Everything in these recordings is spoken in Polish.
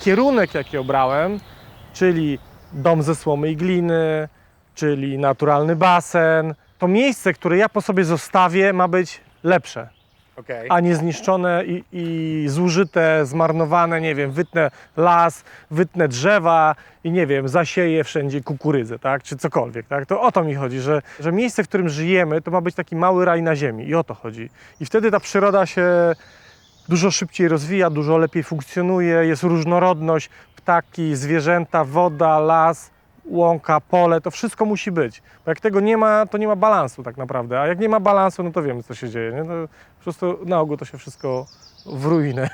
kierunek, jaki obrałem, czyli dom ze słomy i gliny, czyli naturalny basen, to miejsce, które ja po sobie zostawię, ma być lepsze, Okay. a nie zniszczone i zużyte, zmarnowane, nie wiem, wytnę las, wytnę drzewa i nie wiem, zasieję wszędzie kukurydzę, tak, czy cokolwiek, tak, to o to mi chodzi, że miejsce, w którym żyjemy, to ma być taki mały raj na ziemi i o to chodzi. I wtedy ta przyroda się dużo szybciej rozwija, dużo lepiej funkcjonuje, jest różnorodność, ptaki, zwierzęta, woda, las, łąka, pole, to wszystko musi być. Bo jak tego nie ma, to nie ma balansu tak naprawdę, a jak nie ma balansu, no to wiemy, co się dzieje, nie? To po prostu na ogół to się wszystko w ruinę.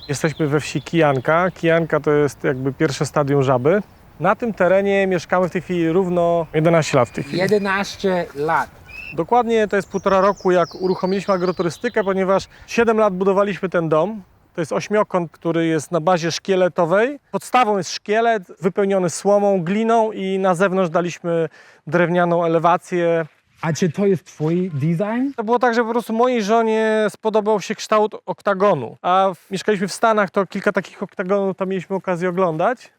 Jesteśmy we wsi Kijanka. Kijanka to jest jakby pierwsze stadium Żaby. Na tym terenie mieszkamy w tej chwili równo 11 lat w tej chwili. 11 lat. Dokładnie to jest 1,5 roku, jak uruchomiliśmy agroturystykę, ponieważ 7 lat budowaliśmy ten dom. To jest ośmiokąt, który jest na bazie szkieletowej. Podstawą jest szkielet wypełniony słomą, gliną i na zewnątrz daliśmy drewnianą elewację. A czy to jest twój design? To było tak, że po prostu mojej żonie spodobał się kształt oktagonu, a mieszkaliśmy w Stanach, to kilka takich oktagonów tam mieliśmy okazję oglądać.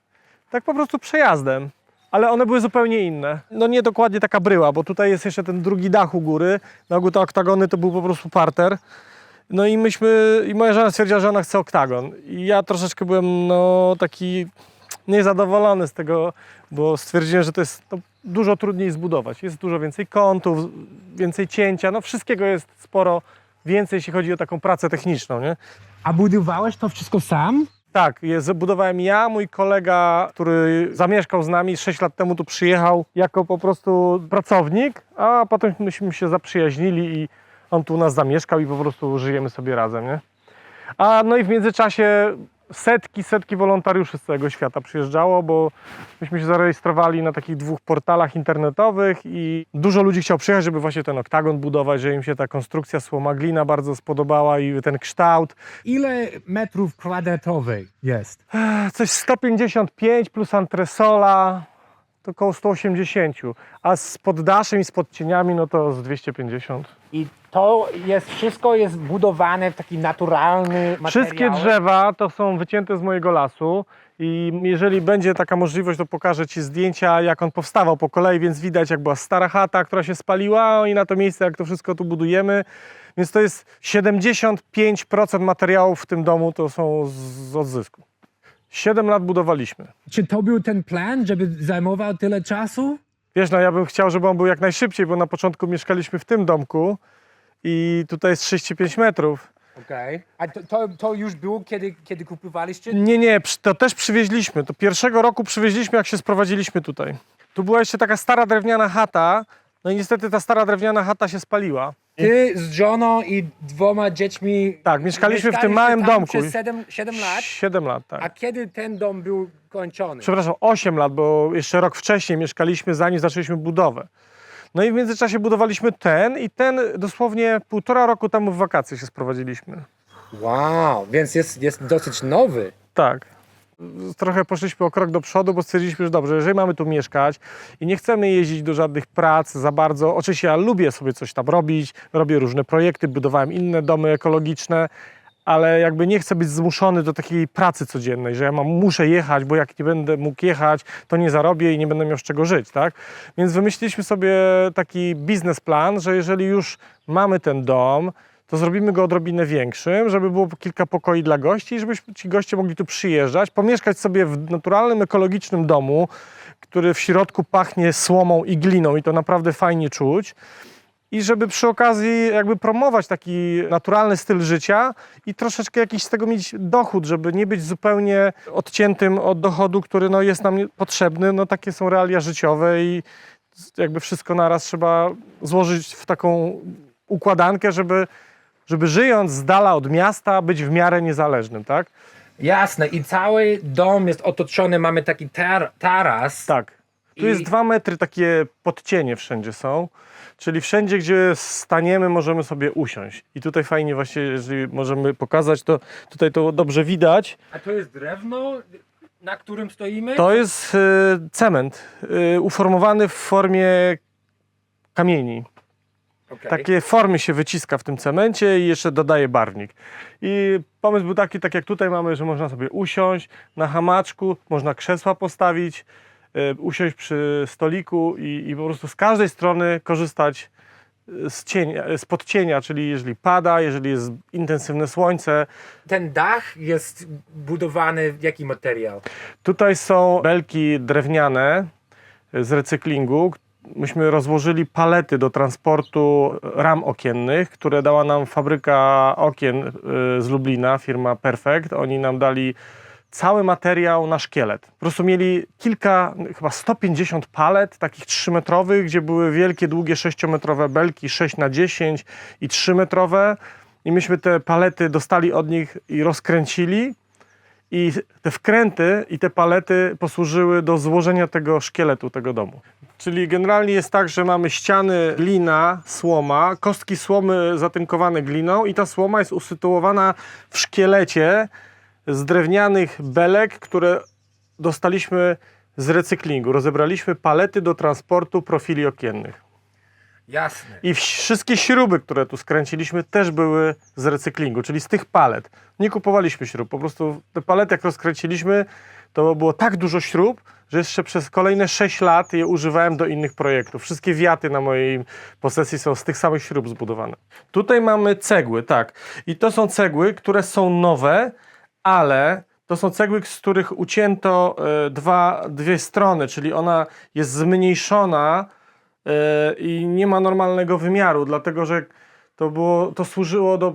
Tak po prostu przejazdem. Ale one były zupełnie inne. No nie dokładnie taka bryła, bo tutaj jest jeszcze ten drugi dach u góry. Na ogół te oktagony to był po prostu parter. No i moja żona stwierdziła, że ona chce oktagon. I ja troszeczkę byłem taki niezadowolony z tego, bo stwierdziłem, że to jest dużo trudniej zbudować. Jest dużo więcej kątów, więcej cięcia, no wszystkiego jest sporo więcej, jeśli chodzi o taką pracę techniczną, nie? A budowałeś to wszystko sam? Tak, budowałem ja, mój kolega, który zamieszkał z nami 6 lat temu, tu przyjechał jako po prostu pracownik, a potem myśmy się zaprzyjaźnili i on tu u nas zamieszkał i po prostu żyjemy sobie razem, nie? No i w międzyczasie setki wolontariuszy z całego świata przyjeżdżało, bo myśmy się zarejestrowali na takich 2 portalach internetowych i dużo ludzi chciało przyjechać, żeby właśnie ten oktagon budować, że im się ta konstrukcja słoma-glina bardzo spodobała i ten kształt. Ile metrów kwadratowych jest? Coś 155 plus antresola, to około 180, a z poddaszem i z podcieniami no to z 250. I to jest, wszystko jest budowane w taki naturalny materiał? Wszystkie drzewa to są wycięte z mojego lasu i jeżeli będzie taka możliwość, to pokażę Ci zdjęcia, jak on powstawał po kolei, więc widać, jak była stara chata, która się spaliła i na to miejsce, jak to wszystko tu budujemy. Więc to jest 75% materiałów w tym domu to są z odzysku. 7 lat budowaliśmy. Czy to był ten plan, żeby zajmował tyle czasu? Wiesz, no ja bym chciał, żeby on był jak najszybciej, bo na początku mieszkaliśmy w tym domku i tutaj jest 35 metrów. Okej. A to już było, kiedy kupowaliście? Nie, to też przywieźliśmy. To pierwszego roku przywieźliśmy, jak się sprowadziliśmy tutaj. Tu była jeszcze taka stara drewniana chata, no i niestety ta stara drewniana chata się spaliła. Ty z żoną i 2 dziećmi... Tak, mieszkaliśmy w tym małym tam domku. Przez 7 lat? 7 lat, A tak. kiedy ten dom był kończony? Przepraszam, 8 lat, bo jeszcze rok wcześniej mieszkaliśmy, zanim zaczęliśmy budowę. No i w międzyczasie budowaliśmy ten dosłownie 1,5 roku temu w wakacje się sprowadziliśmy. Wow, więc jest dosyć nowy. Tak. Trochę poszliśmy o krok do przodu, bo stwierdziliśmy, że dobrze, jeżeli mamy tu mieszkać i nie chcemy jeździć do żadnych prac za bardzo. Oczywiście ja lubię sobie coś tam robić, robię różne projekty, budowałem inne domy ekologiczne, ale jakby nie chcę być zmuszony do takiej pracy codziennej, że ja muszę jechać, bo jak nie będę mógł jechać, to nie zarobię i nie będę miał z czego żyć, tak? Więc wymyśliliśmy sobie taki biznesplan, że jeżeli już mamy ten dom, to zrobimy go odrobinę większym, żeby było kilka pokoi dla gości i żeby ci goście mogli tu przyjeżdżać, pomieszkać sobie w naturalnym, ekologicznym domu, który w środku pachnie słomą i gliną i to naprawdę fajnie czuć. I żeby przy okazji jakby promować taki naturalny styl życia i troszeczkę jakiś z tego mieć dochód, żeby nie być zupełnie odciętym od dochodu, który jest nam potrzebny. No takie są realia życiowe i jakby wszystko naraz trzeba złożyć w taką układankę, żeby żyjąc z dala od miasta być w miarę niezależnym, tak? Jasne, i cały dom jest otoczony, mamy taki taras. Tak. Tu jest 2 metry, takie podcienie wszędzie są. Czyli wszędzie, gdzie staniemy, możemy sobie usiąść. I tutaj fajnie właśnie, jeżeli możemy pokazać, to tutaj to dobrze widać. A to jest drewno? na którym stoimy? To jest cement uformowany w formie kamieni. Okej. Takie formy się wyciska w tym cemencie i jeszcze dodaje barwnik. I pomysł był taki, tak jak tutaj mamy, że można sobie usiąść na hamaczku, można krzesła postawić, usiąść przy stoliku i po prostu z każdej strony korzystać z podcienia, czyli jeżeli pada, jeżeli jest intensywne słońce. Ten dach jest budowany w jaki materiał? Tutaj są belki drewniane z recyklingu. Myśmy rozłożyli palety do transportu ram okiennych, które dała nam fabryka okien z Lublina, firma Perfect. Oni nam dali cały materiał na szkielet. Po prostu mieli chyba 150 palet, takich 3-metrowych, gdzie były wielkie, długie 6-metrowe belki, 6x10 i 3-metrowe. I myśmy te palety dostali od nich i rozkręcili. I te wkręty i te palety posłużyły do złożenia tego szkieletu, tego domu. Czyli generalnie jest tak, że mamy ściany, glina, słoma, kostki słomy zatynkowane gliną i ta słoma jest usytuowana w szkielecie z drewnianych belek, które dostaliśmy z recyklingu. Rozebraliśmy palety do transportu profili okiennych. Jasne. I wszystkie śruby, które tu skręciliśmy, też były z recyklingu, czyli z tych palet. Nie kupowaliśmy śrub, po prostu te palety jak rozkręciliśmy, to było tak dużo śrub, że jeszcze przez kolejne 6 lat je używałem do innych projektów. Wszystkie wiaty na mojej posesji są z tych samych śrub zbudowane. Tutaj mamy cegły, tak. I to są cegły, które są nowe, ale to są cegły, z których ucięto dwie strony, czyli ona jest zmniejszona i nie ma normalnego wymiaru, dlatego że to służyło do...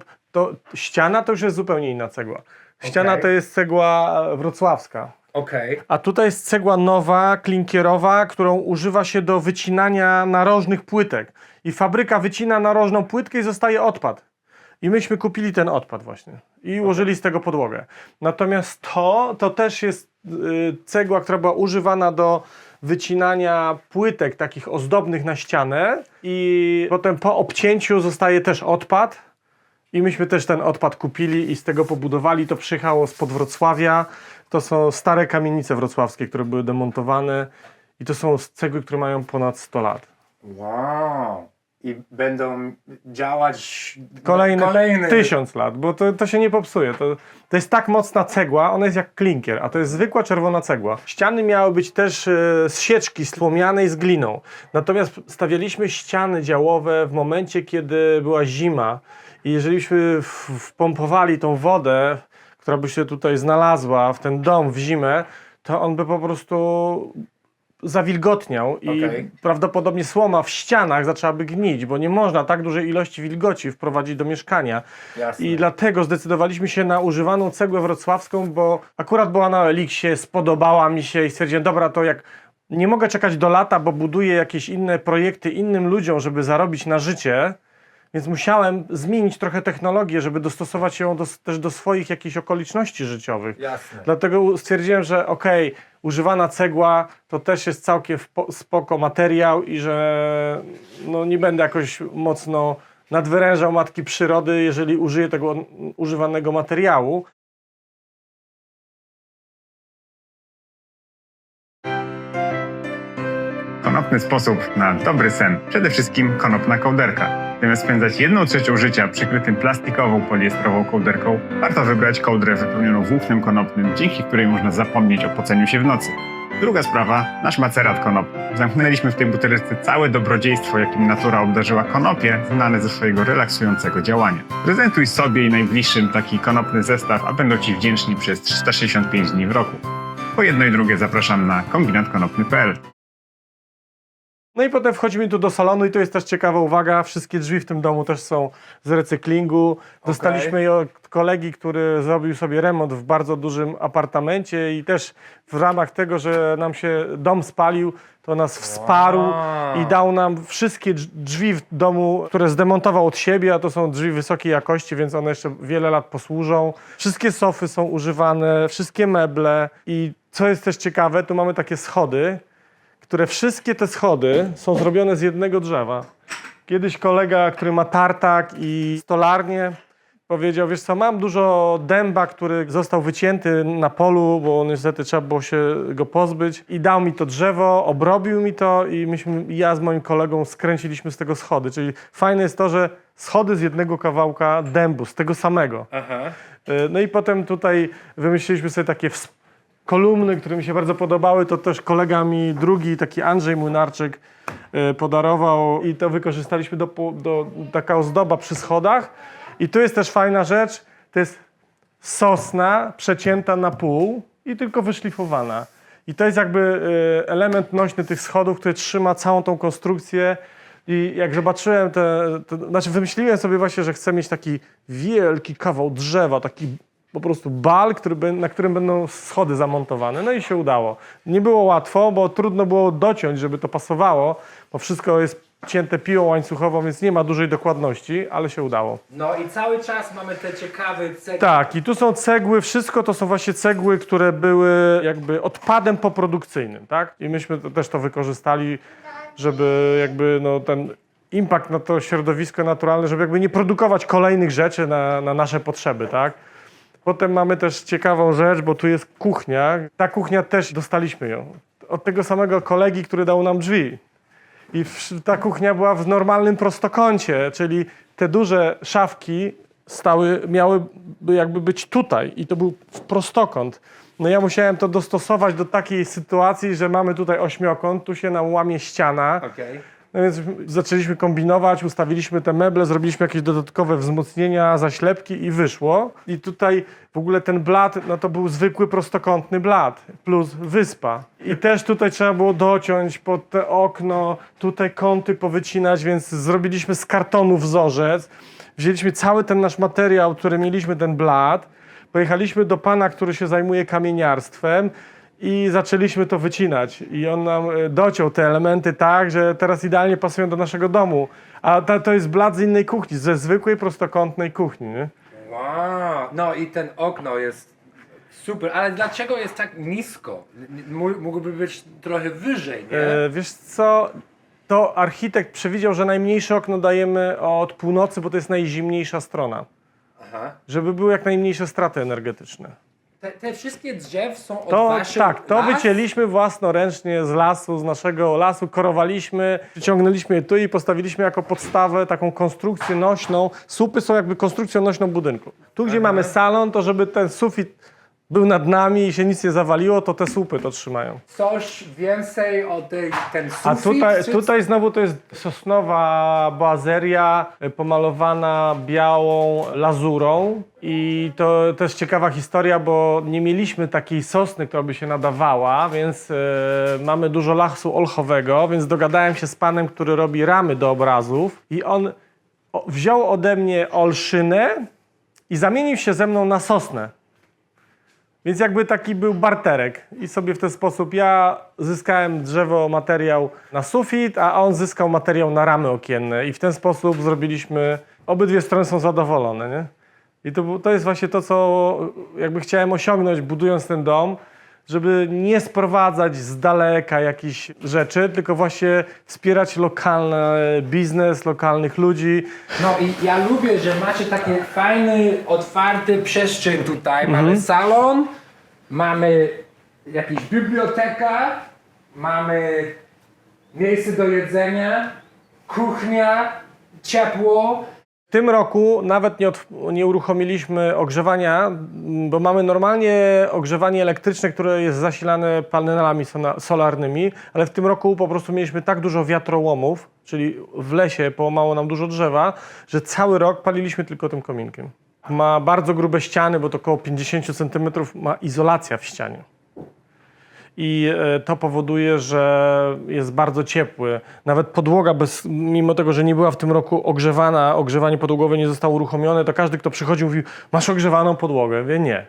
ściana to już jest zupełnie inna cegła. Ściana Okej. to jest cegła wrocławska. Okej. A tutaj jest cegła nowa, klinkierowa, którą używa się do wycinania narożnych płytek. I fabryka wycina narożną płytkę i zostaje odpad. I myśmy kupili ten odpad właśnie. I ułożyli z tego podłogę. Natomiast to też jest cegła, która była używana do wycinania płytek takich ozdobnych na ścianę. I potem po obcięciu zostaje też odpad. I myśmy też ten odpad kupili i z tego pobudowali. To przyjechało spod Wrocławia. To są stare kamienice wrocławskie, które były demontowane. I to są cegły, które mają ponad 100 lat. Wow. I będą działać Kolejne 1000 lat, bo to się nie popsuje. To jest tak mocna cegła, ona jest jak klinkier, a to jest zwykła czerwona cegła. Ściany miały być też z sieczki słomianej z gliną. Natomiast stawialiśmy ściany działowe w momencie, kiedy była zima. I jeżeli byśmy wpompowali tą wodę, która by się tutaj znalazła w ten dom w zimę, to on by po prostu zawilgotniał i prawdopodobnie słoma w ścianach zaczęłaby gnić, bo nie można tak dużej ilości wilgoci wprowadzić do mieszkania. Jasne. I dlatego zdecydowaliśmy się na używaną cegłę wrocławską, bo akurat była na Eliksie, spodobała mi się i stwierdziłem, dobra, to jak nie mogę czekać do lata, bo buduję jakieś inne projekty innym ludziom, żeby zarobić na życie, więc musiałem zmienić trochę technologię, żeby dostosować ją też do swoich jakichś okoliczności życiowych. Jasne. Dlatego stwierdziłem, że używana cegła to też jest całkiem spoko materiał i że nie będę jakoś mocno nadwyrężał matki przyrody, jeżeli użyję tego używanego materiału. Konopny sposób na dobry sen. Przede wszystkim konopna kołderka. Zamiast spędzać 1/3 życia przykrytym plastikową, poliestrową kołderką, warto wybrać kołdrę wypełnioną włóknem konopnym, dzięki której można zapomnieć o poceniu się w nocy. Druga sprawa, nasz macerat konopny. Zamknęliśmy w tej buteleczce całe dobrodziejstwo, jakim natura obdarzyła konopie, znane ze swojego relaksującego działania. Prezentuj sobie i najbliższym taki konopny zestaw, a będą Ci wdzięczni przez 365 dni w roku. Po jedno i drugie zapraszam na kombinatkonopny.pl. No i potem wchodzimy tu do salonu i to jest też ciekawa uwaga, wszystkie drzwi w tym domu też są z recyklingu. Dostaliśmy je od kolegi, który zrobił sobie remont w bardzo dużym apartamencie i też w ramach tego, że nam się dom spalił, to nas wsparł i dał nam wszystkie drzwi w domu, które zdemontował od siebie, a to są drzwi wysokiej jakości, więc one jeszcze wiele lat posłużą. Wszystkie sofy są używane, wszystkie meble i co jest też ciekawe, tu mamy takie schody, które wszystkie te schody są zrobione z jednego drzewa. Kiedyś kolega, który ma tartak i stolarnię, powiedział, wiesz co, mam dużo dęba, który został wycięty na polu, bo niestety trzeba było się go pozbyć i dał mi to drzewo, obrobił mi to i ja z moim kolegą skręciliśmy z tego schody. Czyli fajne jest to, że schody z jednego kawałka dębu, z tego samego. Aha. No i potem tutaj wymyśliliśmy sobie takie kolumny, które mi się bardzo podobały, to też kolega mi drugi, taki Andrzej Młynarczyk podarował i to wykorzystaliśmy taka ozdoba przy schodach. I tu jest też fajna rzecz, to jest sosna przecięta na pół i tylko wyszlifowana. I to jest jakby element nośny tych schodów, który trzyma całą tą konstrukcję. I jak zobaczyłem znaczy wymyśliłem sobie właśnie, że chcę mieć taki wielki kawał drzewa, taki po prostu bal, na którym będą schody zamontowane. No i się udało. Nie było łatwo, bo trudno było dociąć, żeby to pasowało, bo wszystko jest cięte piłą łańcuchową, więc nie ma dużej dokładności, ale się udało. No i cały czas mamy te ciekawe cegły. Tak, i tu są cegły, wszystko to są właśnie cegły, które były jakby odpadem poprodukcyjnym, tak? I myśmy też to wykorzystali, żeby jakby no, ten impact na to środowisko naturalne, żeby jakby nie produkować kolejnych rzeczy na nasze potrzeby, tak? Potem mamy też ciekawą rzecz, bo tu jest kuchnia. Ta kuchnia też dostaliśmy ją od tego samego kolegi, który dał nam drzwi. I ta kuchnia była w normalnym prostokącie, czyli te duże szafki miały jakby być tutaj i to był prostokąt. No ja musiałem to dostosować do takiej sytuacji, że mamy tutaj ośmiokąt, tu się nam łamie ściana. Okej. No więc zaczęliśmy kombinować, ustawiliśmy te meble, zrobiliśmy jakieś dodatkowe wzmocnienia, zaślepki i wyszło. I tutaj w ogóle ten blat, no to był zwykły prostokątny blat plus wyspa. I też tutaj trzeba było dociąć pod te okno, tutaj kąty powycinać, więc zrobiliśmy z kartonu wzorzec. Wzięliśmy cały ten nasz materiał, który mieliśmy, ten blat, pojechaliśmy do pana, który się zajmuje kamieniarstwem, i zaczęliśmy to wycinać. I on nam dociął te elementy tak, że teraz idealnie pasują do naszego domu. A to jest blat z innej kuchni, ze zwykłej prostokątnej kuchni. Nie? Wow. No i ten okno jest super, ale dlaczego jest tak nisko? Mógłby być trochę wyżej, nie? Wiesz co, to architekt przewidział, że najmniejsze okno dajemy od północy, bo to jest najzimniejsza strona. Aha. Żeby były jak najmniejsze straty energetyczne. Te wszystkie drzew są od waszych To las? wycięliśmy własnoręcznie z lasu, z naszego lasu, korowaliśmy, przyciągnęliśmy je tu i postawiliśmy jako podstawę taką konstrukcję nośną. Słupy są jakby konstrukcją nośną budynku. Tu, gdzie mamy salon, to żeby ten sufit był nad nami i się nic nie zawaliło, to te słupy to trzymają. Coś więcej o ten sufit? A tutaj znowu to jest sosnowa boazeria pomalowana białą lazurą. I to też ciekawa historia, bo nie mieliśmy takiej sosny, która by się nadawała, więc mamy dużo lasu olchowego, więc dogadałem się z panem, który robi ramy do obrazów i on wziął ode mnie olszynę i zamienił się ze mną na sosnę. Więc jakby taki był barterek i sobie w ten sposób ja zyskałem drzewo, materiał na sufit, a on zyskał materiał na ramy okienne i w ten sposób zrobiliśmy, obydwie strony są zadowolone, nie? I to jest właśnie to, co jakby chciałem osiągnąć, budując ten dom, żeby nie sprowadzać z daleka jakichś rzeczy, tylko właśnie wspierać lokalny biznes, lokalnych ludzi. No i ja lubię, że macie takie fajny, otwarty przestrzeń tutaj. Mamy salon, mamy jakąś bibliotekę, mamy miejsce do jedzenia, kuchnia, ciepło. W tym roku nawet nie uruchomiliśmy ogrzewania, bo mamy normalnie ogrzewanie elektryczne, które jest zasilane panelami solarnymi, ale w tym roku po prostu mieliśmy tak dużo wiatrołomów, czyli w lesie połamało nam dużo drzewa, że cały rok paliliśmy tylko tym kominkiem. Ma bardzo grube ściany, bo to około 50 cm ma izolacja w ścianie. I to powoduje, że jest bardzo ciepły. Nawet podłoga, mimo tego, że nie była w tym roku ogrzewana, ogrzewanie podłogowe nie zostało uruchomione, to każdy, kto przychodził, mówił: masz ogrzewaną podłogę? Ja mówię: nie.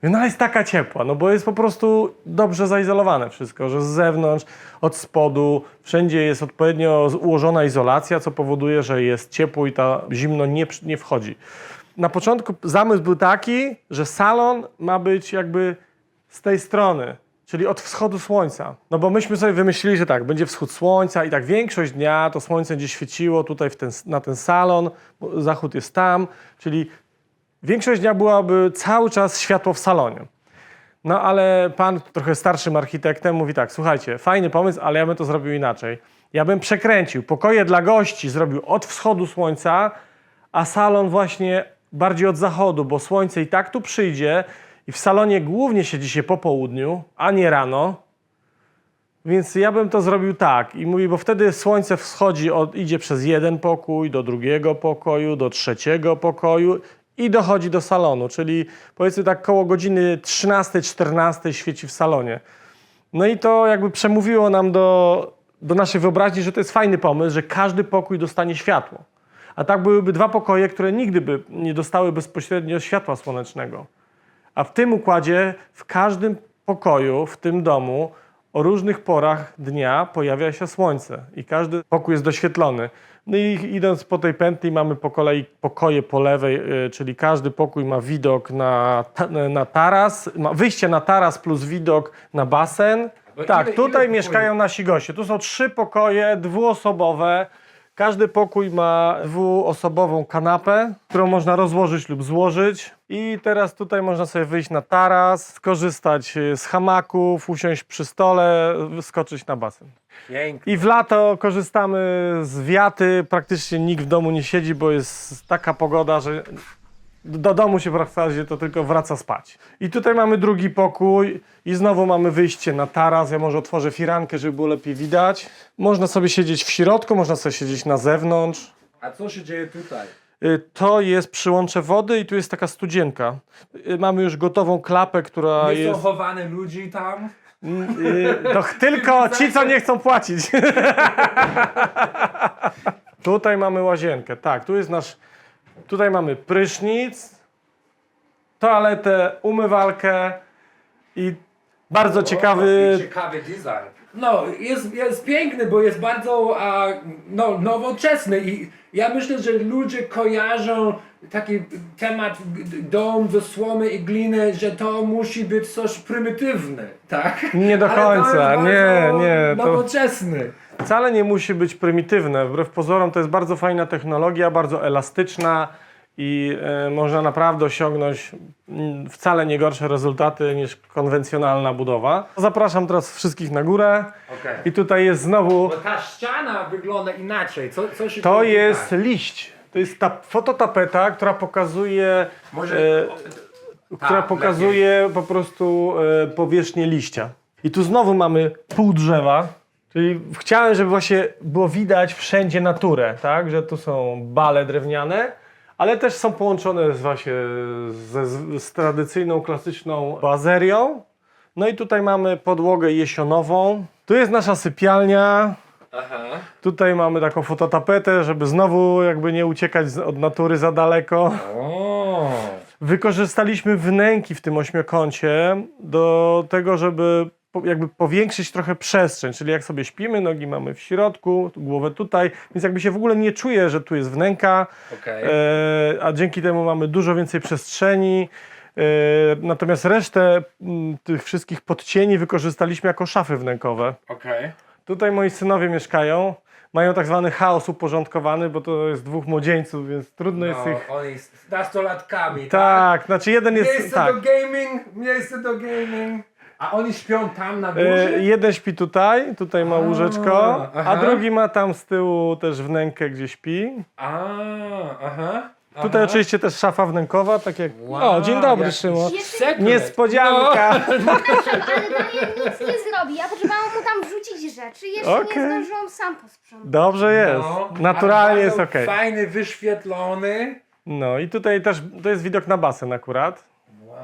No jest taka ciepła, no bo jest po prostu dobrze zaizolowane wszystko, że z zewnątrz, od spodu, wszędzie jest odpowiednio ułożona izolacja, co powoduje, że jest ciepło i ta zimno nie wchodzi. Na początku zamysł był taki, że salon ma być jakby z tej strony, czyli od wschodu słońca. No bo myśmy sobie wymyślili, że tak, będzie wschód słońca i tak większość dnia to słońce będzie świeciło tutaj na ten salon, bo zachód jest tam, czyli większość dnia byłaby cały czas światło w salonie. No ale pan, trochę starszym architektem, mówi tak, słuchajcie, fajny pomysł, ale ja bym to zrobił inaczej. Ja bym przekręcił, pokoje dla gości zrobił od wschodu słońca, a salon właśnie bardziej od zachodu, bo słońce i tak tu przyjdzie i w salonie głównie siedzi się po południu, a nie rano. Więc ja bym to zrobił tak i mówi, bo wtedy słońce wschodzi, idzie przez jeden pokój, do drugiego pokoju, do trzeciego pokoju i dochodzi do salonu, czyli powiedzmy tak koło godziny 13-14 świeci w salonie. No i to jakby przemówiło nam do naszej wyobraźni, że to jest fajny pomysł, że każdy pokój dostanie światło. A tak byłyby dwa pokoje, które nigdy by nie dostały bezpośrednio światła słonecznego. A w tym układzie, w każdym pokoju, w tym domu, o różnych porach dnia pojawia się słońce i każdy pokój jest doświetlony. No i idąc po tej pętli mamy po kolei pokoje po lewej, czyli każdy pokój ma widok na taras, ma wyjście na taras plus widok na basen. Tak, ile tutaj pokoi? mieszkają nasi goście. Tu są 3 pokoje dwuosobowe. Każdy pokój ma dwuosobową kanapę, którą można rozłożyć lub złożyć. I teraz tutaj można sobie wyjść na taras, skorzystać z hamaków, usiąść przy stole, wyskoczyć na basen. Pięknie. I w lato korzystamy z wiaty. Praktycznie nikt w domu nie siedzi, bo jest taka pogoda, że do domu się w zasadzie to tylko wraca spać. I tutaj mamy drugi pokój i znowu mamy wyjście na taras. Ja może otworzę firankę, żeby było lepiej widać. Można sobie siedzieć w środku, można sobie siedzieć na zewnątrz. A co się dzieje tutaj? To jest przyłącze wody i tu jest taka studzienka. Mamy już gotową klapę, która Nie są jest... chowane ludzi tam? To tylko ci, co nie chcą płacić. Tutaj mamy łazienkę. Tak, tu jest nasz... Tutaj mamy prysznic, toaletę, umywalkę i bardzo ciekawy... Ciekawy design. No, jest piękny, bo jest bardzo nowoczesny i ja myślę, że ludzie kojarzą taki temat dom ze słomy i gliny, że to musi być coś prymitywne, tak? Nie do Ale to końca, jest nie, bardzo nie. To nowoczesny. wcale nie musi być prymitywne. Wbrew pozorom to jest bardzo fajna technologia, bardzo elastyczna i można naprawdę osiągnąć wcale nie gorsze rezultaty niż konwencjonalna budowa. Zapraszam teraz wszystkich na górę Okej. i tutaj jest znowu... Bo ta ściana wygląda inaczej. Co się To dzieje jest tutaj? liść. To jest ta fototapeta, która pokazuje, Może... która pokazuje po prostu powierzchnię liścia. I tu znowu mamy pół drzewa, czyli chciałem, żeby właśnie było widać wszędzie naturę, tak? Że tu są bale drewniane, ale też są połączone z tradycyjną, klasyczną bazerią. No i tutaj mamy podłogę jesionową. Tu jest nasza sypialnia. Aha. Tutaj mamy taką fototapetę, żeby znowu jakby nie uciekać od natury za daleko. O. Wykorzystaliśmy wnęki w tym ośmiokącie do tego, żeby jakby powiększyć trochę przestrzeń, czyli jak sobie śpimy, nogi mamy w środku, głowę tutaj, więc jakby się w ogóle nie czuję, że tu jest wnęka, Okej. a dzięki temu mamy dużo więcej przestrzeni. Natomiast resztę tych wszystkich podcieni wykorzystaliśmy jako szafy wnękowe. Okej. Tutaj moi synowie mieszkają. Mają tak zwany chaos uporządkowany, bo to jest 2 młodzieńców, więc trudno jest No, ich... oni z nastolatkami, Tak, znaczy jeden jest... Miejsce Tak. do gaming, miejsce do gaming. A oni śpią tam na górze? Jeden śpi tutaj ma łóżeczko, aha. a drugi ma tam z tyłu też wnękę, gdzie śpi. Aha. Tutaj oczywiście też szafa wnękowa, tak jak... Wow, O, dzień dobry, jak Szymon. sekret. Niespodzianka. Ale Daniel nic nie zrobi. Ja potrzebowałam mu tam wrzucić rzeczy i jeszcze Okej. nie zdążyłam sam posprzątać. Dobrze jest, No, naturalnie ale jest bardzo okej. Fajny, wyświetlony. No i tutaj też, to jest widok na basen akurat. Wow.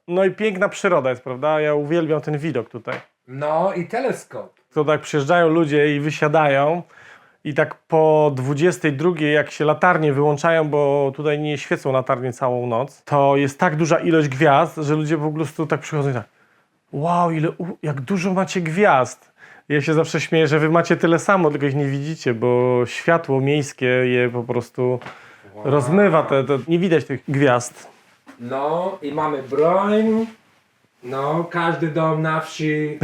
No i piękna przyroda jest, prawda? Ja uwielbiam ten widok tutaj. No i teleskop. To tak przyjeżdżają ludzie i wysiadają i tak po 22, jak się latarnie wyłączają, bo tutaj nie świecą latarnie całą noc, to jest tak duża ilość gwiazd, że ludzie po prostu tak przychodzą i tak wow, jak dużo macie gwiazd. Ja się zawsze śmieję, że wy macie tyle samo, tylko ich nie widzicie, bo światło miejskie je po prostu rozmywa, nie widać tych gwiazd. No i mamy broń. No, każdy dom na wsi,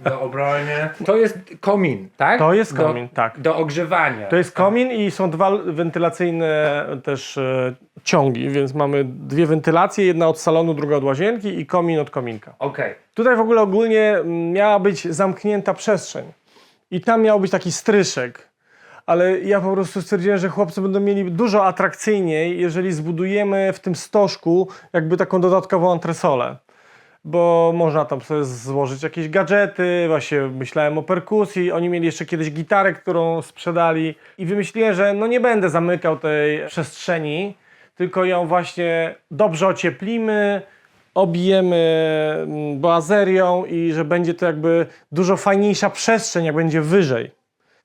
do obrony. To jest komin, tak? To jest komin, tak. Do ogrzewania. To jest komin i są dwa wentylacyjne też ciągi, więc mamy dwie wentylacje, jedna od salonu, druga od łazienki i komin od kominka. Okej. Tutaj w ogóle ogólnie miała być zamknięta przestrzeń i tam miał być taki stryszek, ale ja po prostu stwierdziłem, że chłopcy będą mieli dużo atrakcyjniej, jeżeli zbudujemy w tym stożku jakby taką dodatkową antresolę. Bo można tam sobie złożyć jakieś gadżety, właśnie myślałem o perkusji, oni mieli jeszcze kiedyś gitarę, którą sprzedali i wymyśliłem, że no nie będę zamykał tej przestrzeni, tylko ją właśnie dobrze ocieplimy, obijemy boazerią i że będzie to jakby dużo fajniejsza przestrzeń, jak będzie wyżej.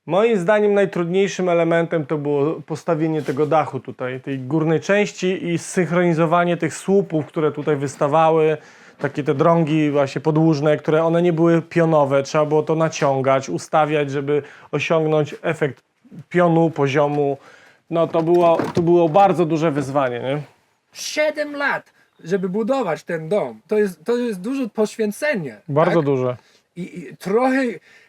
Moim zdaniem najtrudniejszym elementem to było postawienie tego dachu tutaj, tej górnej części i zsynchronizowanie tych słupów, które tutaj wystawały, takie te drągi właśnie podłużne, które one nie były pionowe, trzeba było to naciągać, ustawiać, żeby osiągnąć efekt pionu, poziomu. No to było bardzo duże wyzwanie, nie? 7 lat, żeby budować ten dom. To jest duże poświęcenie. Bardzo tak? duże. I trochę,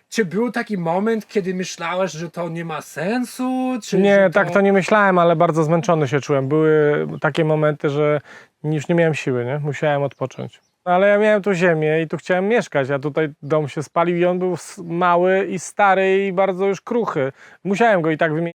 czy był taki moment, kiedy myślałeś, że to nie ma sensu? Czy, Nie, że tak to nie myślałem, ale bardzo zmęczony się czułem. Były takie momenty, że już nie miałem siły, nie? Musiałem odpocząć. Ale ja miałem tu ziemię i tu chciałem mieszkać, a tutaj dom się spalił i on był mały i stary i bardzo już kruchy. Musiałem go i tak wymienić.